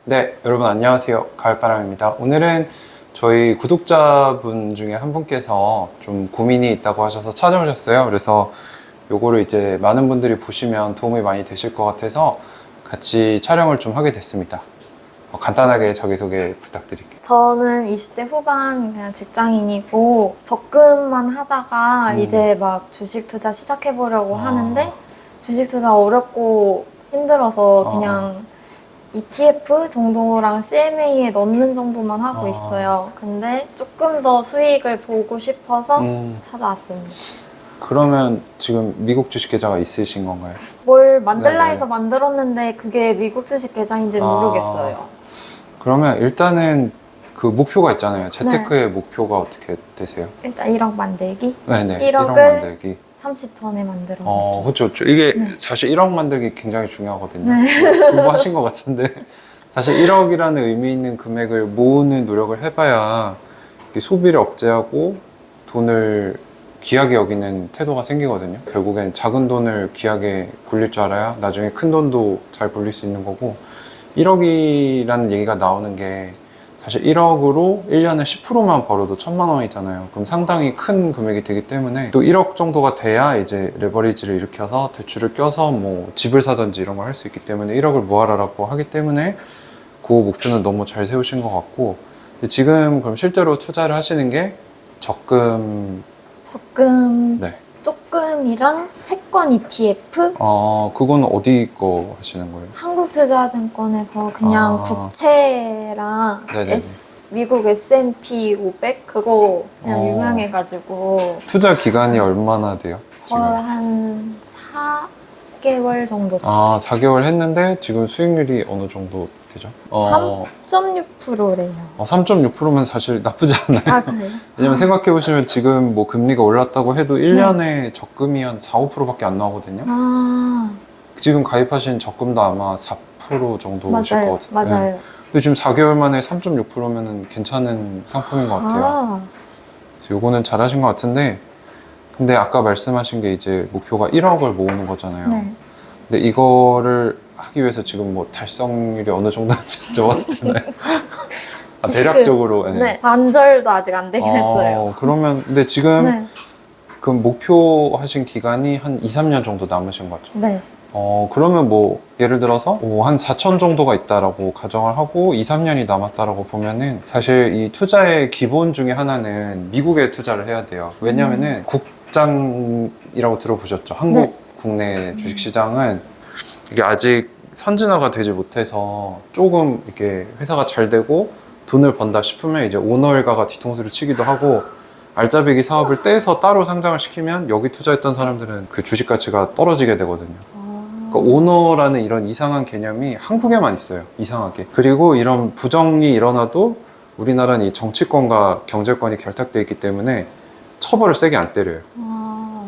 네, 여러분 안녕하세요. 가을바람입니다. 오늘은 저희 구독자분 중에 한 분께서 좀 고민이 있다고 하셔서 찾아오셨어요. 그래서 요거를 이제 많은 분들이 보시면 도움이 많이 되실 것 같아서 같이 촬영을 좀 하게 됐습니다. 간단하게 자기소개 부탁드릴게요. 저는 20대 후반 그냥 직장인이고 적금만 하다가 이제 막 주식 투자 시작해보려고 하는데 주식 투자 어렵고 힘들어서 그냥 ETF 정도랑 CMA에 넣는 정도만 하고 있어요. 근데 조금 더 수익을 보고 싶어서 찾아왔습니다. 그러면 지금 미국 주식 계좌가 있으신 건가요? 뭘 만들라 네네. 해서 만들었는데 그게 미국 주식 계좌인지는 모르겠어요. 그러면 일단은 그 목표가 있잖아요. 재테크의 목표가 어떻게 되세요? 일단 1억 만들기? 네네. 1억을 1억 만들기. 30전에 만들어. 그렇죠. 이게 사실 1억 만들기 굉장히 중요하거든요. 공부하신 것 같은데 사실 1억이라는 의미 있는 금액을 모으는 노력을 해봐야 이게 소비를 억제하고 돈을 귀하게 여기는 태도가 생기거든요. 결국엔 작은 돈을 귀하게 굴릴 줄 알아야 나중에 큰 돈도 잘 굴릴 수 있는 거고 1억이라는 얘기가 나오는 게 사실 1억으로 1년에 10%만 벌어도 1,000만 원이잖아요. 그럼 상당히 큰 금액이 되기 때문에 또 1억 정도가 돼야 이제 레버리지를 일으켜서 대출을 껴서 뭐 집을 사든지 이런 걸 할 수 있기 때문에 1억을 모아라라고 하기 때문에 그 목표는 너무 잘 세우신 것 같고 근데 지금 그럼 실제로 투자를 하시는 게 적금 네. 조금이랑 채권 ETF? 그건 어디 거 하시는 거예요? 한국투자증권에서 그냥 국채랑 네네. 미국 S&P 500 그거 그냥 유명해가지고 투자 기간이 얼마나 돼요? 지금? 한 4개월 정도 됐어요. 4개월 했는데 지금 수익률이 어느 정도 되죠? 3.6%래요. 3.6%면 사실 나쁘지 않아요. 아, 그래요? 왜냐면 생각해보시면 지금 뭐 금리가 올랐다고 해도 1년에 적금이 한 4, 5%밖에 안 나오거든요. 지금 가입하신 적금도 아마 4% 정도실 것 같아요. 맞아요. 근데 지금 4개월 만에 3.6%면은 괜찮은 상품인 것 같아요. 그래서 요거는 잘하신 것 같은데 근데 아까 말씀하신 게 이제 목표가 1억을 모으는 거잖아요. 네. 근데 이거를 하기 위해서 지금 뭐 달성률이 어느 정도인지 적었을 텐데 대략적으로 네. 반절도 아직 안 되긴 했어요. 그러면 근데 지금 네. 그 목표 하신 기간이 한 2, 3년 정도 남으신 거죠? 네. 그러면 뭐 예를 들어서 한 4천 정도가 있다라고 가정을 하고 2, 3년이 남았다라고 보면은 사실 이 투자의 기본 중에 하나는 미국에 투자를 해야 돼요. 왜냐면은 국장이라고 들어보셨죠? 한국 네. 국내 주식시장은 이게 아직 선진화가 되지 못해서 조금 이렇게 회사가 잘 되고 돈을 번다 싶으면 이제 오너 일가가 뒤통수를 치기도 하고 알짜배기 사업을 떼서 따로 상장을 시키면 여기 투자했던 사람들은 그 주식 가치가 떨어지게 되거든요. 그러니까 오너라는 이런 이상한 개념이 한국에만 있어요. 이상하게. 그리고 이런 부정이 일어나도 우리나라는 이 정치권과 경제권이 결탁되어 있기 때문에 처벌을 세게 안 때려요.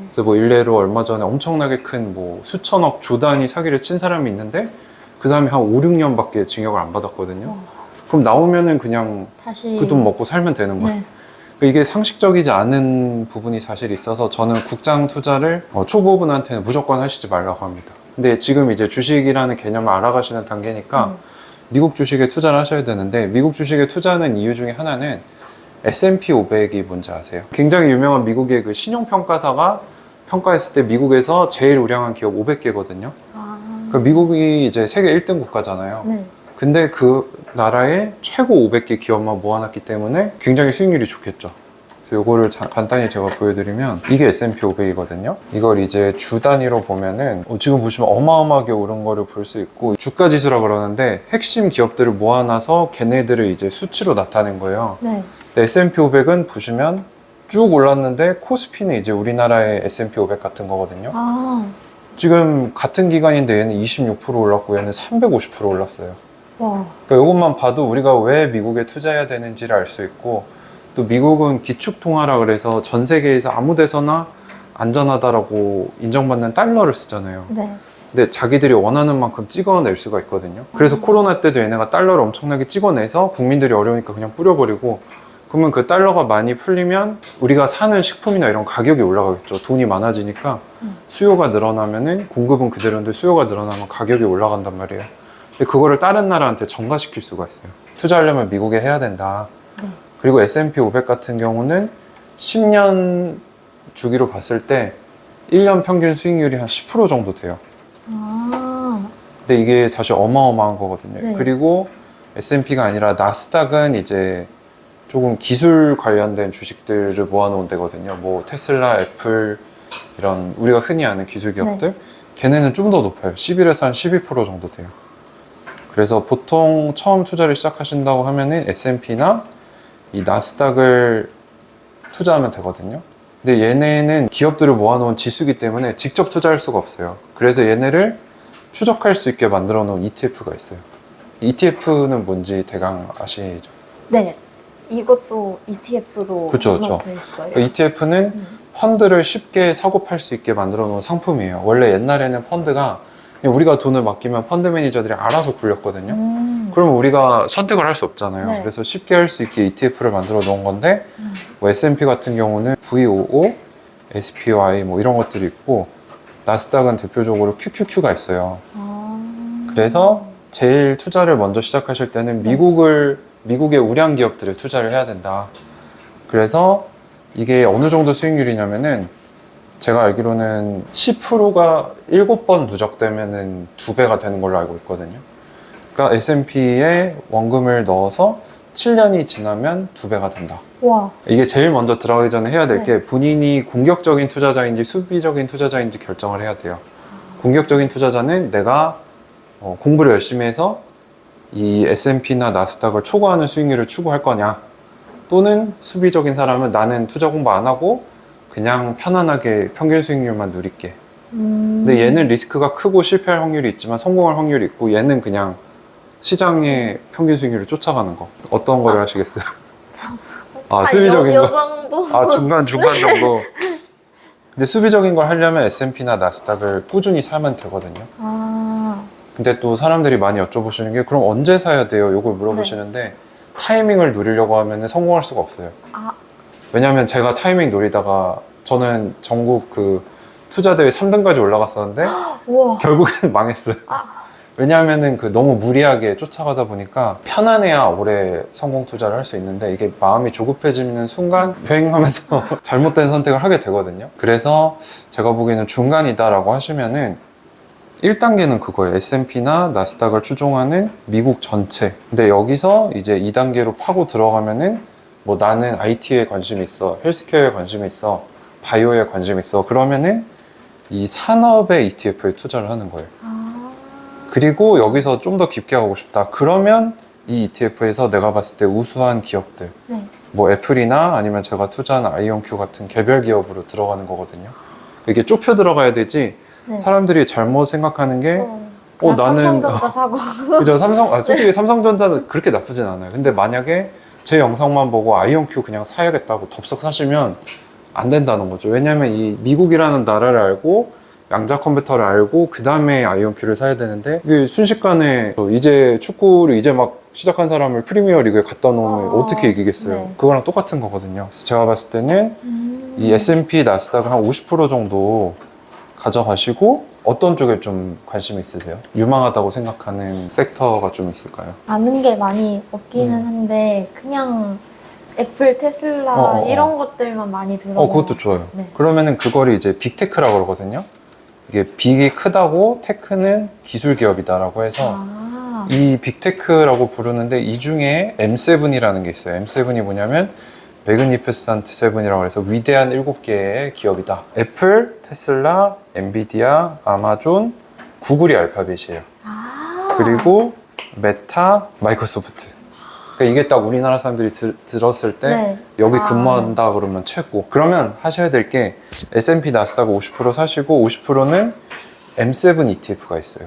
그래서 뭐 일례로 얼마 전에 엄청나게 큰 뭐 수천억 조 단위 사기를 친 사람이 있는데 그 사람이 한 5, 6년밖에 징역을 안 받았거든요. 그럼 나오면은 그냥 다시 그 돈 먹고 살면 되는 거예요. 네. 이게 상식적이지 않은 부분이 사실 있어서 저는 국장 투자를 초보분한테는 무조건 하시지 말라고 합니다. 근데 지금 이제 주식이라는 개념을 알아가시는 단계니까 미국 주식에 투자를 하셔야 되는데 미국 주식에 투자하는 이유 중에 하나는 S&P 500이 뭔지 아세요? 굉장히 유명한 미국의 그 신용평가사가 평가했을 때 미국에서 제일 우량한 기업 500개거든요. 그 미국이 이제 세계 1등 국가잖아요. 네. 근데 그 나라의 최고 500개 기업만 모아놨기 때문에 굉장히 수익률이 좋겠죠. 그래서 요거를 간단히 제가 보여드리면 이게 S&P 500이거든요. 이걸 이제 주 단위로 보면은 지금 보시면 어마어마하게 오른 거를 볼 수 있고 주가 지수라 그러는데 핵심 기업들을 모아놔서 걔네들을 이제 수치로 나타낸 거예요. 네. 근데 S&P 500은 보시면 쭉 올랐는데 코스피는 이제 우리나라의 S&P 500 같은 거거든요. 지금 같은 기간인데 얘는 26% 올랐고 얘는 350% 올랐어요. 와. 그러니까 이것만 봐도 우리가 왜 미국에 투자해야 되는지를 알 수 있고 또 미국은 기축통화라 그래서 전 세계에서 아무 데서나 안전하다라고 인정받는 달러를 쓰잖아요. 네. 근데 자기들이 원하는 만큼 찍어낼 수가 있거든요. 그래서 코로나 때도 얘네가 달러를 엄청나게 찍어내서 국민들이 어려우니까 그냥 뿌려버리고 그러면 그 달러가 많이 풀리면 우리가 사는 식품이나 이런 가격이 올라가겠죠. 돈이 많아지니까 수요가 늘어나면은 공급은 그대로인데 수요가 늘어나면 가격이 올라간단 말이에요. 근데 그거를 다른 나라한테 전가시킬 수가 있어요. 투자하려면 미국에 해야 된다. 네. 그리고 S&P 500 같은 경우는 10년 주기로 봤을 때 1년 평균 수익률이 한 10% 정도 돼요. 아, 근데 이게 사실 어마어마한 거거든요. 네. 그리고 S&P가 아니라 나스닥은 이제 조금 기술 관련된 주식들을 모아놓은 데거든요. 뭐 테슬라, 애플 이런 우리가 흔히 아는 기술 기업들 걔네는 좀 더 높아요. 11에서 한 12% 정도 돼요. 그래서 보통 처음 투자를 시작하신다고 하면은 S&P나 이 나스닥을 투자하면 되거든요. 근데 얘네는 기업들을 모아놓은 지수기 때문에 직접 투자할 수가 없어요. 그래서 얘네를 추적할 수 있게 만들어 놓은 ETF가 있어요. ETF는 뭔지 대강 아시죠? 네. 이것도 ETF로 그쵸, 그쵸. 돼 있어요. ETF는 펀드를 쉽게 사고 팔 수 있게 만들어 놓은 상품이에요. 원래 옛날에는 펀드가 그냥 우리가 돈을 맡기면 펀드 매니저들이 알아서 굴렸거든요. 그러면 우리가 선택을 할 수 없잖아요. 네. 그래서 쉽게 할 수 있게 ETF를 만들어 놓은 건데 뭐 S&P 같은 경우는 VOO, SPY 뭐 이런 것들이 있고 나스닥은 대표적으로 QQQ가 있어요. 그래서 제일 투자를 먼저 시작하실 때는 미국의 우량 기업들에 투자를 해야 된다. 그래서 이게 어느 정도 수익률이냐면은 제가 알기로는 10%가 7번 누적되면은 2배가 되는 걸로 알고 있거든요. 그러니까 S&P에 원금을 넣어서 7년이 지나면 2배가 된다. 와. 이게 제일 먼저 들어가기 전에 해야 될 게 네. 본인이 공격적인 투자자인지 수비적인 투자자인지 결정을 해야 돼요. 공격적인 투자자는 내가 공부를 열심히 해서 이 S&P나 나스닥을 초과하는 수익률을 추구할 거냐, 또는 수비적인 사람은 나는 투자 공부 안 하고 그냥 편안하게 평균 수익률만 누릴게. 근데 얘는 리스크가 크고 실패할 확률이 있지만 성공할 확률이 있고, 얘는 그냥 시장의 평균 수익률을 쫓아가는 거. 어떤 거를 하시겠어요? 수비적인 요 거. 정도. 중간 정도. 근데 수비적인 걸 하려면 S&P나 나스닥을 꾸준히 사면 되거든요. 아, 근데 또 사람들이 많이 여쭤보시는 게 그럼 언제 사야 돼요? 이걸 물어보시는데 타이밍을 노리려고 하면 성공할 수가 없어요. 아, 왜냐면 제가 타이밍 노리다가 저는 전국 그 투자대회 3등까지 올라갔었는데 우와. 결국엔 망했어요. 왜냐하면은 그 너무 무리하게 쫓아가다 보니까 편안해야 오래 성공 투자를 할 수 있는데 이게 마음이 조급해지는 순간 휑하면서 잘못된 선택을 하게 되거든요. 그래서 제가 보기에는 중간이다라고 하시면은 1단계는 그거예요. S&P나 나스닥을 추종하는 미국 전체. 근데 여기서 이제 2단계로 파고 들어가면은 뭐 나는 IT에 관심이 있어, 헬스케어에 관심이 있어, 바이오에 관심이 있어. 그러면은 이 산업의 ETF에 투자를 하는 거예요. 그리고 여기서 좀 더 깊게 가고 싶다. 그러면 이 ETF에서 내가 봤을 때 우수한 기업들, 네. 뭐 애플이나 아니면 제가 투자하는 아이온큐 같은 개별 기업으로 들어가는 거거든요. 이게 좁혀 들어가야 되지. 네. 사람들이 잘못 생각하는 게 그냥 나는 삼성전자 사고. 그죠, 솔직히 삼성전자는 그렇게 나쁘진 않아요. 근데 만약에 제 영상만 보고 아이온큐 그냥 사야겠다고 덥석 사시면 안 된다는 거죠. 왜냐면 이 미국이라는 나라를 알고 양자 컴퓨터를 알고 그 다음에 아이온큐를 사야 되는데, 이게 순식간에 이제 축구를 이제 막 시작한 사람을 프리미어 리그에 갖다 놓으면 어떻게 이기겠어요? 네. 그거랑 똑같은 거거든요. 그래서 제가 봤을 때는 이 S&P 나스닥을 한 50% 정도 가져가시고, 어떤 쪽에 좀 관심이 있으세요? 유망하다고 생각하는 섹터가 좀 있을까요? 아는 게 많이 없기는 한데 그냥 애플, 테슬라 이런 것들만 많이 들어. 그것도 좋아요. 네. 그러면은 그거를 이제 빅테크라고 그러거든요. 이게 빅이 크다고 테크는 기술 기업이다라고 해서 이 빅테크라고 부르는데, 이 중에 M7이라는 게 있어요. M7이 뭐냐면 매그니피센트 7이라고 해서 위대한 7개의 기업이다. 애플, 테슬라, 엔비디아, 아마존, 구글이 알파벳이에요. 그리고 메타, 마이크로소프트. 그러니까 이게 딱 우리나라 사람들이 들었을 때 네. 여기 근무한다 그러면 최고. 그러면 하셔야 될 게 S&P 나스닥 50% 사시고 50%는 M7 ETF가 있어요.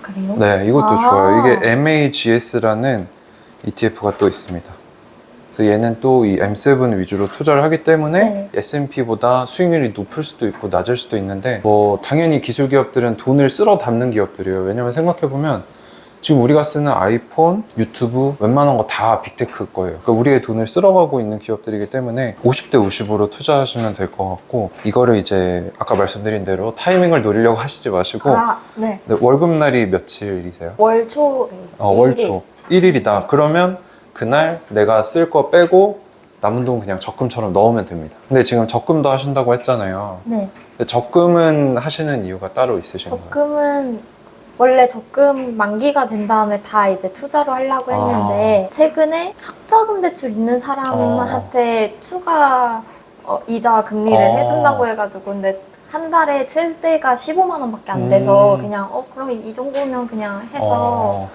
그래요? 네, 이것도 좋아요. 이게 MAGS라는 ETF가 또 있습니다. 그래서 얘는 또 이 M7 위주로 투자를 하기 때문에 네. S&P보다 수익률이 높을 수도 있고 낮을 수도 있는데, 뭐 당연히 기술 기업들은 돈을 쓸어 담는 기업들이에요. 왜냐면 생각해보면 지금 우리가 쓰는 아이폰, 유튜브 웬만한 거 다 빅테크 거예요. 그러니까 우리의 돈을 쓸어가고 있는 기업들이기 때문에 50대 50으로 투자하시면 될 것 같고, 이거를 이제 아까 말씀드린 대로 타이밍을 노리려고 하시지 마시고 네. 네, 월급날이 며칠이세요? 월초. 월초 1일이다. 그러면 그날 내가 쓸 거 빼고 남은 돈 그냥 적금처럼 넣으면 됩니다. 근데 지금 적금도 하신다고 했잖아요. 네. 근데 적금은 하시는 이유가 따로 있으신가요? 적금은 원래 적금 만기가 된 다음에 다 이제 투자로 하려고 했는데 최근에 학자금 대출 있는 사람한테 추가 이자 금리를 해준다고 해가지고, 근데 한 달에 최대가 15만 원밖에 안 돼서 그냥 그럼 이 정도면 그냥 해서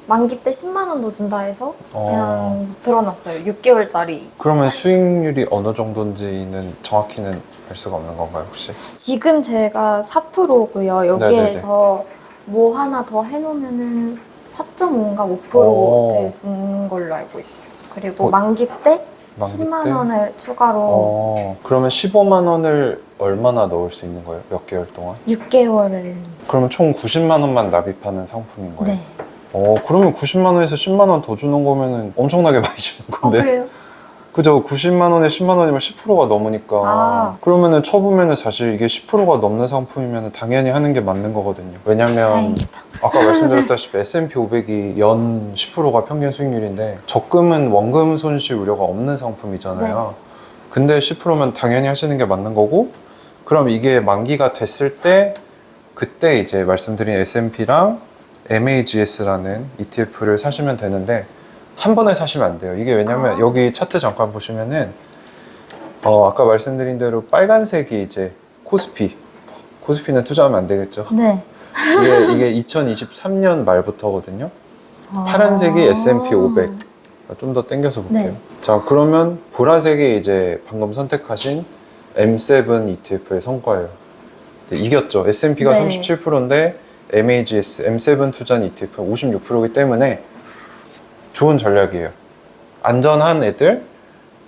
만기 때 10만 원 더 준다 해서 그냥 들어놨어요. 6개월짜리. 그러면 수익률이 어느 정도인지는 정확히는 알 수가 없는 건가요, 혹시? 지금 제가 4%고요. 여기에서 뭐 하나 더 해놓으면은 4.5인가 5% 되는 걸로 알고 있어요. 그리고 만기 때 10만 원을 추가로. 그러면 15만 원을 얼마나 넣을 수 있는 거예요? 몇 개월 동안? 6개월을. 그러면 총 90만 원만 납입하는 상품인 거예요? 네. 그러면 90만 원에서 10만 원 더 주는 거면은 엄청나게 많이 주는 건데. 그래요? 그죠? 90만 원에 10만 원이면 10%가 넘으니까. 그러면은 쳐보면은 사실 이게 10%가 넘는 상품이면은 당연히 하는 게 맞는 거거든요. 왜냐면 다행이다. 아까 말씀드렸다시피 S&P 500이 연 10%가 평균 수익률인데, 적금은 원금 손실 우려가 없는 상품이잖아요. 근데 10%면 당연히 하시는 게 맞는 거고, 그럼 이게 만기가 됐을 때 그때 이제 말씀드린 S&P랑 MAGS라는 ETF를 사시면 되는데, 한 번에 사시면 안 돼요. 이게 왜냐면 여기 차트 잠깐 보시면은 아까 말씀드린 대로 빨간색이 이제 코스피. 코스피는 투자하면 안 되겠죠. 네. 이게 2023년 말부터거든요. 파란색이 S&P 500. 좀 더 당겨서 볼게요. 네. 자, 그러면 보라색이 이제 방금 선택하신 M7 ETF의 성과예요. 네, 이겼죠. S&P가 네. 37%인데 MAGS, M7 투자한 ETF는 56%이기 때문에 좋은 전략이에요. 안전한 애들,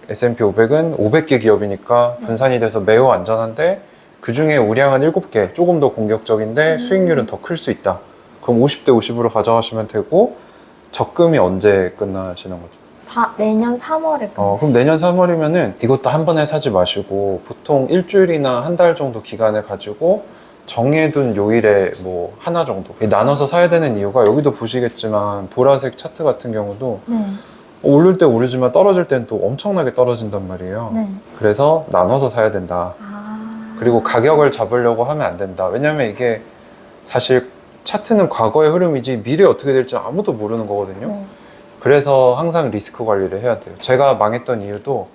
S&P 500은 500개 기업이니까 분산이 돼서 매우 안전한데, 그 중에 우량은 7개, 조금 더 공격적인데 수익률은 더 클 수 있다. 그럼 50대 50으로 가져가시면 되고, 적금이 언제 끝나시는 거죠? 다 내년 3월에 끝나요. 그럼 내년 3월이면은 이것도 한 번에 사지 마시고 보통 일주일이나 한 달 정도 기간을 가지고 정해둔 요일에 뭐 하나 정도 나눠서 사야 되는 이유가, 여기도 보시겠지만 보라색 차트 같은 경우도 네. 오를 때 오르지만 떨어질 때는 또 엄청나게 떨어진단 말이에요. 네. 그래서 나눠서 사야 된다. 그리고 가격을 잡으려고 하면 안 된다. 왜냐면 이게 사실 차트는 과거의 흐름이지 미래 어떻게 될지 아무도 모르는 거거든요. 네. 그래서 항상 리스크 관리를 해야 돼요. 제가 망했던 이유도,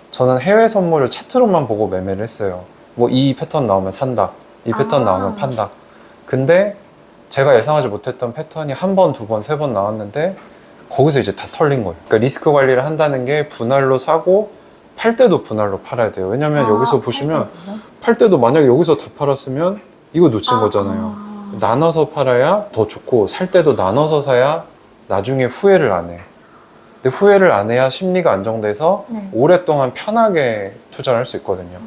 저는 해외 선물을 차트로만 보고 매매를 했어요. 뭐 이 패턴 나오면 산다, 이 패턴 나오면 판다. 근데 제가 예상하지 못했던 패턴이 한 번, 두 번, 세 번 나왔는데 거기서 이제 다 털린 거예요. 그러니까 리스크 관리를 한다는 게 분할로 사고 팔 때도 분할로 팔아야 돼요. 왜냐면 여기서 보시면 팔 때도 만약에 여기서 다 팔았으면 이거 놓친 거잖아요. 나눠서 팔아야 더 좋고, 살 때도 나눠서 사야 나중에 후회를 안 해. 근데 후회를 안 해야 심리가 안정돼서 오랫동안 편하게 투자를 할 수 있거든요.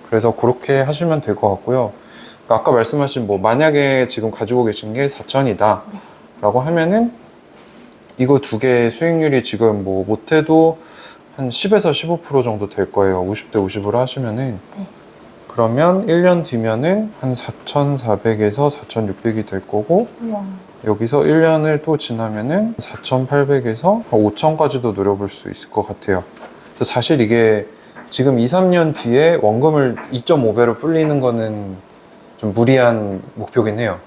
그래서 그렇게 하시면 될 것 같고요. 아까 말씀하신 뭐 만약에 지금 가지고 계신 게 4천이다 라고 하면은 이거 두 개의 수익률이 지금 뭐 못해도 한 10에서 15% 정도 될 거예요. 50대 50으로 하시면은. 그러면 1년 뒤면은 한 4,400에서 4,600이 될 거고, 우와. 여기서 1년을 또 지나면은 4,800에서 5,000까지도 노려볼 수 있을 것 같아요. 그래서 사실 이게 지금 2, 3년 뒤에 원금을 2.5배로 불리는 거는 좀 무리한 목표긴 해요.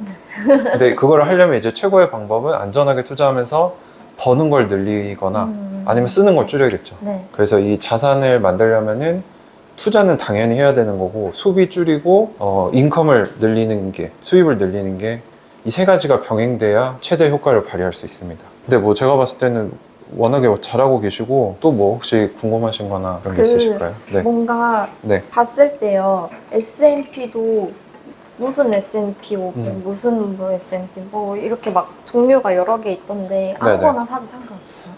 근데 그걸 하려면 이제 최고의 방법은 안전하게 투자하면서 버는 걸 늘리거나 아니면 쓰는 걸 줄여야겠죠. 네. 그래서 이 자산을 만들려면은 투자는 당연히 해야 되는 거고, 소비 줄이고 인컴을 늘리는 게, 수입을 늘리는 게, 이 세 가지가 병행돼야 최대 효과를 발휘할 수 있습니다. 근데 뭐 제가 봤을 때는 워낙에 잘하고 계시고, 또 뭐 혹시 궁금하신 거나 그런 게 있으실까요? 네. 뭔가 네. 봤을 때요, S&P도 무슨 S&P 500, 무슨 뭐 S&P 뭐 이렇게 막 종류가 여러 개 있던데 아무거나 사도 상관없어요?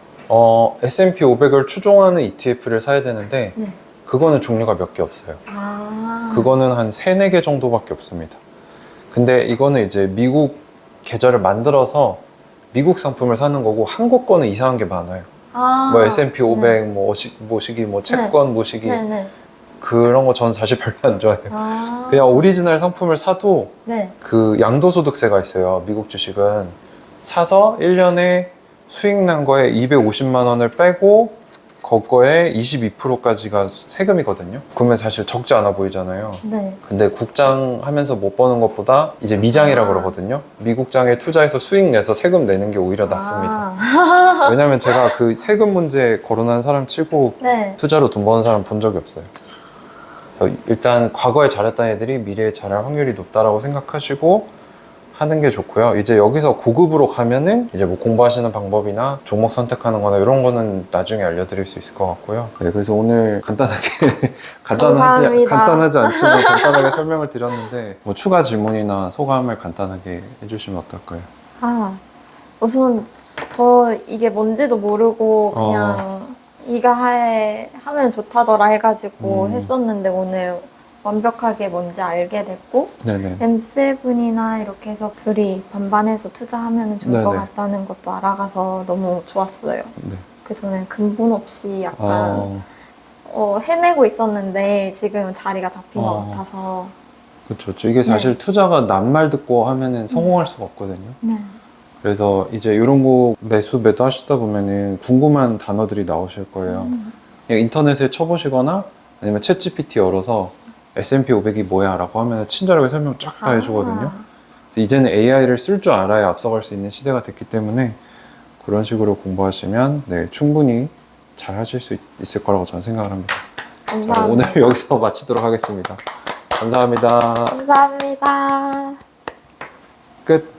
S&P 500을 추종하는 ETF를 사야 되는데 네. 그거는 종류가 몇 개 없어요. 그거는 한 3, 4개 정도밖에 없습니다. 근데 이거는 이제 미국 계좌를 만들어서 미국 상품을 사는 거고 한국 거는 이상한 게 많아요. 아, 뭐 S&P 500, 네. 뭐 모시기, 뭐 채권 모시기 네네. 그런 거 저는 사실 별로 안 좋아해요. 아, 그냥 오리지널 상품을 사도 네. 그 양도소득세가 있어요. 미국 주식은 사서 1년에 수익 난 거에 250만 원을 빼고 그거에 22%까지가 세금이거든요. 그러면 사실 적지 않아 보이잖아요. 네. 근데 국장 하면서 못 버는 것보다 이제 미장이라 그러거든요. 미국장에 투자해서 수익 내서 세금 내는 게 오히려 낫습니다. 아, 왜냐면 제가 그 세금 문제 거론한 사람 치고 네. 투자로 돈 버는 사람 본 적이 없어요. 그래서 일단 과거에 잘했던 애들이 미래에 잘할 확률이 높다라고 생각하시고 하는 게 좋고요. 이제 여기서 고급으로 가면은 이제 뭐 공부하시는 방법이나 종목 선택하는 거나 이런 거는 나중에 알려드릴 수 있을 것 같고요. 네, 그래서 오늘 간단하게 감사합니다. 간단하지 않지만 간단하게 설명을 드렸는데 뭐 추가 질문이나 소감을 간단하게 해주시면 어떨까요? 아, 우선 저 이게 뭔지도 모르고 그냥 이가 하면 좋다더라 해가지고 했었는데 오늘 완벽하게 뭔지 알게 됐고 네네. M7이나 이렇게 해서 둘이 반반해서 투자하면 좋을 것 네네. 같다는 것도 알아가서 너무 좋았어요. 네. 그 전엔 근본 없이 약간 어, 헤매고 있었는데 지금 자리가 잡힌 것 어. 같아서 그렇죠. 이게 사실 투자가 낱말 듣고 하면은 성공할 수가 없거든요. 네. 그래서 이제 이런 거 매도 하시다 보면은 궁금한 단어들이 나오실 거예요. 그냥 인터넷에 쳐보시거나 아니면 챗 GPT 열어서 S&P 500이 뭐야 라고 하면 친절하게 설명 쫙 다 해주거든요. 이제는 AI를 쓸 줄 알아야 앞서갈 수 있는 시대가 됐기 때문에 그런 식으로 공부하시면 네, 충분히 잘 하실 수 있을 거라고 저는 생각을 합니다. 자, 감사합니다. 오늘 여기서 마치도록 하겠습니다. 감사합니다. 감사합니다. 끝.